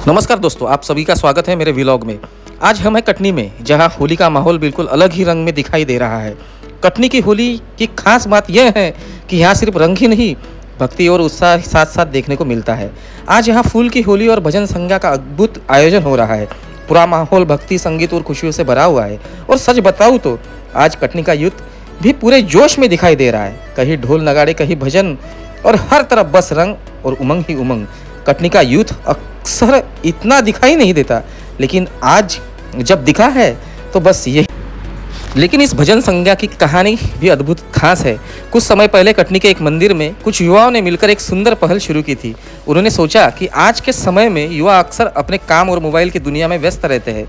नमस्कार दोस्तों, आप सभी का स्वागत है मेरे व्लॉग में। आज हम हैं कटनी में, जहां होली का माहौल बिल्कुल अलग ही रंग में दिखाई दे रहा है। कटनी की होली की खास बात यह है कि यहाँ सिर्फ रंग ही नहीं, भक्ति और उत्साह साथ साथ देखने को मिलता है। आज यहाँ फूल की होली और भजन संध्या का अद्भुत आयोजन हो रहा है। पूरा माहौल भक्ति, संगीत और खुशियों से भरा हुआ है। और सच बताऊँ तो आज कटनी का यूथ भी पूरे जोश में दिखाई दे रहा है। कहीं ढोल नगाड़े, कहीं भजन और हर तरफ बस रंग और उमंग ही उमंग। कटनी का यूथ अक्सर इतना दिखाई नहीं देता, लेकिन आज जब दिखा है तो बस ये। लेकिन इस भजन संध्या की कहानी भी अद्भुत खास है। कुछ समय पहले कटनी के एक मंदिर में कुछ युवाओं ने मिलकर एक सुंदर पहल शुरू की थी। उन्होंने सोचा कि आज के समय में युवा अक्सर अपने काम और मोबाइल की दुनिया में व्यस्त रहते हैं,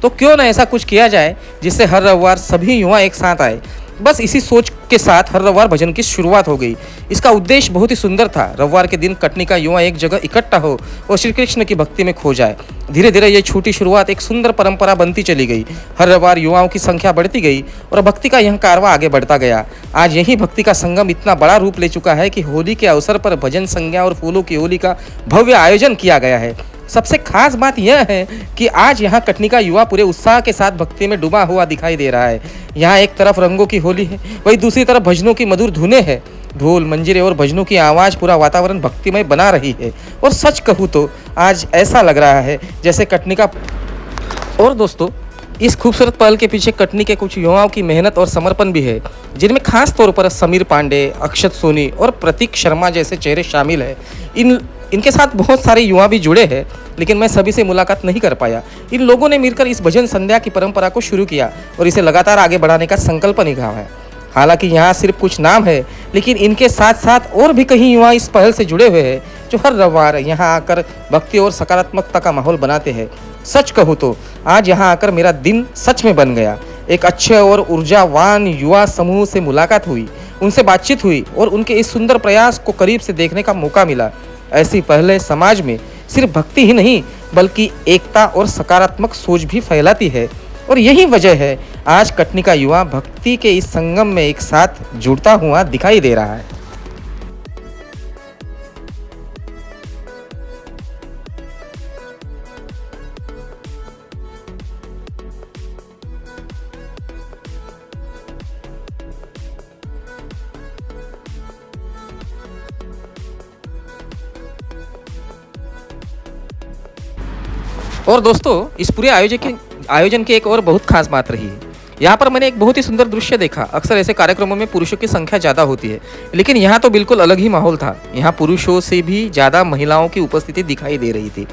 तो क्यों ना ऐसा कुछ किया जाए जिससे हर रविवार सभी युवा एक साथ आए। बस इसी सोच के साथ हर रविवार भजन की शुरुआत हो गई। इसका उद्देश्य बहुत ही सुंदर था। रविवार के दिन कटनी का युवा एक जगह इकट्ठा हो और श्री कृष्ण की भक्ति में खो जाए। धीरे धीरे ये छोटी शुरुआत एक सुंदर परंपरा बनती चली गई। हर रविवार युवाओं की संख्या बढ़ती गई और भक्ति का यह कारवां आगे बढ़ता गया। आज यही भक्ति का संगम इतना बड़ा रूप ले चुका है कि होली के अवसर पर भजन संध्या और फूलों की होली का भव्य आयोजन किया गया है। सबसे खास बात यह है कि आज यहाँ कटनी का युवा पूरे उत्साह के साथ भक्ति में डूबा हुआ दिखाई दे रहा है। यहाँ एक तरफ रंगों की होली है, वहीं दूसरी तरफ भजनों की मधुर धुनें हैं। ढोल, मंजीरे और भजनों की आवाज़ पूरा वातावरण भक्तिमय बना रही है। और सच कहूँ तो आज ऐसा लग रहा है जैसे कटनी का। और दोस्तों, इस खूबसूरत पहल के पीछे कटनी के कुछ युवाओं की मेहनत और समर्पण भी है, जिनमें खास तौर पर समीर पांडे, अक्षत सोनी और प्रतीक शर्मा जैसे चेहरे शामिल हैं। इनके साथ बहुत सारे युवा भी जुड़े हैं, लेकिन मैं सभी से मुलाकात नहीं कर पाया। इन लोगों ने मिलकर इस भजन संध्या की परंपरा को शुरू किया और इसे लगातार आगे बढ़ाने का संकल्प निभाया है। हालांकि यहाँ सिर्फ कुछ नाम है, लेकिन इनके साथ साथ और भी कई युवा इस पहल से जुड़े हुए हैं, जो हर रविवार यहाँ आकर भक्ति और सकारात्मकता का माहौल बनाते हैं। सच कहूँ तो आज यहाँ आकर मेरा दिन सच में बन गया। एक अच्छे और ऊर्जावान युवा समूह से मुलाकात हुई, उनसे बातचीत हुई और उनके इस सुंदर प्रयास को करीब से देखने का मौका मिला। ऐसी पहले समाज में सिर्फ भक्ति ही नहीं, बल्कि एकता और सकारात्मक सोच भी फैलाती है। और यही वजह है आज कटनी का युवा भक्ति के इस संगम में एक साथ जुड़ता हुआ दिखाई दे रहा है। और दोस्तों, इस पूरे आयोजन की एक और बहुत खास बात रही है। यहाँ पर मैंने एक बहुत ही सुंदर दृश्य देखा। अक्सर ऐसे कार्यक्रमों में पुरुषों की संख्या ज़्यादा होती है, लेकिन यहाँ तो बिल्कुल अलग ही माहौल था। यहाँ पुरुषों से भी ज़्यादा महिलाओं की उपस्थिति दिखाई दे रही थी।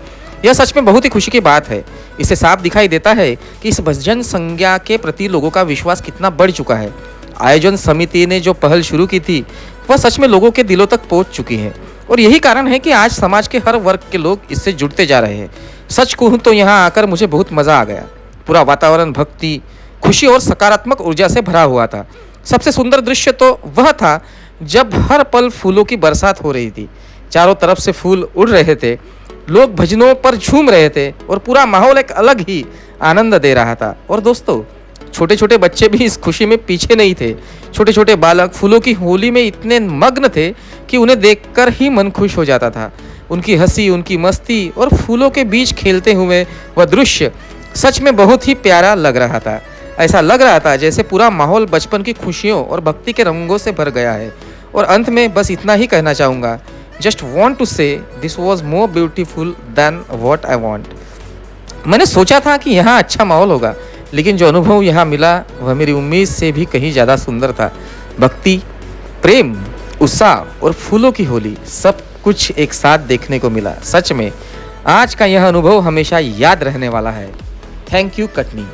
यह सच में बहुत ही खुशी की बात है। इससे साफ दिखाई देता है कि इस भजन संध्या के प्रति लोगों का विश्वास कितना बढ़ चुका है। आयोजन समिति ने जो पहल शुरू की थी, वह सच में लोगों के दिलों तक पहुँच चुकी है। और यही कारण है कि आज समाज के हर वर्ग के लोग इससे जुड़ते जा रहे हैं। सच कहूँ तो यहाँ आकर मुझे बहुत मज़ा आ गया। पूरा वातावरण भक्ति, खुशी और सकारात्मक ऊर्जा से भरा हुआ था। सबसे सुंदर दृश्य तो वह था जब हर पल फूलों की बरसात हो रही थी। चारों तरफ से फूल उड़ रहे थे, लोग भजनों पर झूम रहे थे और पूरा माहौल एक अलग ही आनंद दे रहा था। और दोस्तों, छोटे छोटे बच्चे भी इस खुशी में पीछे नहीं थे। छोटे छोटे बालक फूलों की होली में इतने मग्न थे कि उन्हें देखकर ही मन खुश हो जाता था। उनकी हंसी, उनकी मस्ती और फूलों के बीच खेलते हुए वह दृश्य सच में बहुत ही प्यारा लग रहा था। ऐसा लग रहा था जैसे पूरा माहौल बचपन की खुशियों और भक्ति के रंगों से भर गया है। और अंत में बस इतना ही कहना चाहूँगा, just want to say this was more beautiful than what I want. मैंने सोचा था कि यहाँ अच्छा माहौल होगा, लेकिन जो अनुभव यहाँ मिला वह मेरी उम्मीद से भी कहीं ज़्यादा सुंदर था। भक्ति, प्रेम, उत्साह और फूलों की होली, सब कुछ एक साथ देखने को मिला। सच में आज का यह अनुभव हमेशा याद रहने वाला है। Thank you Katni.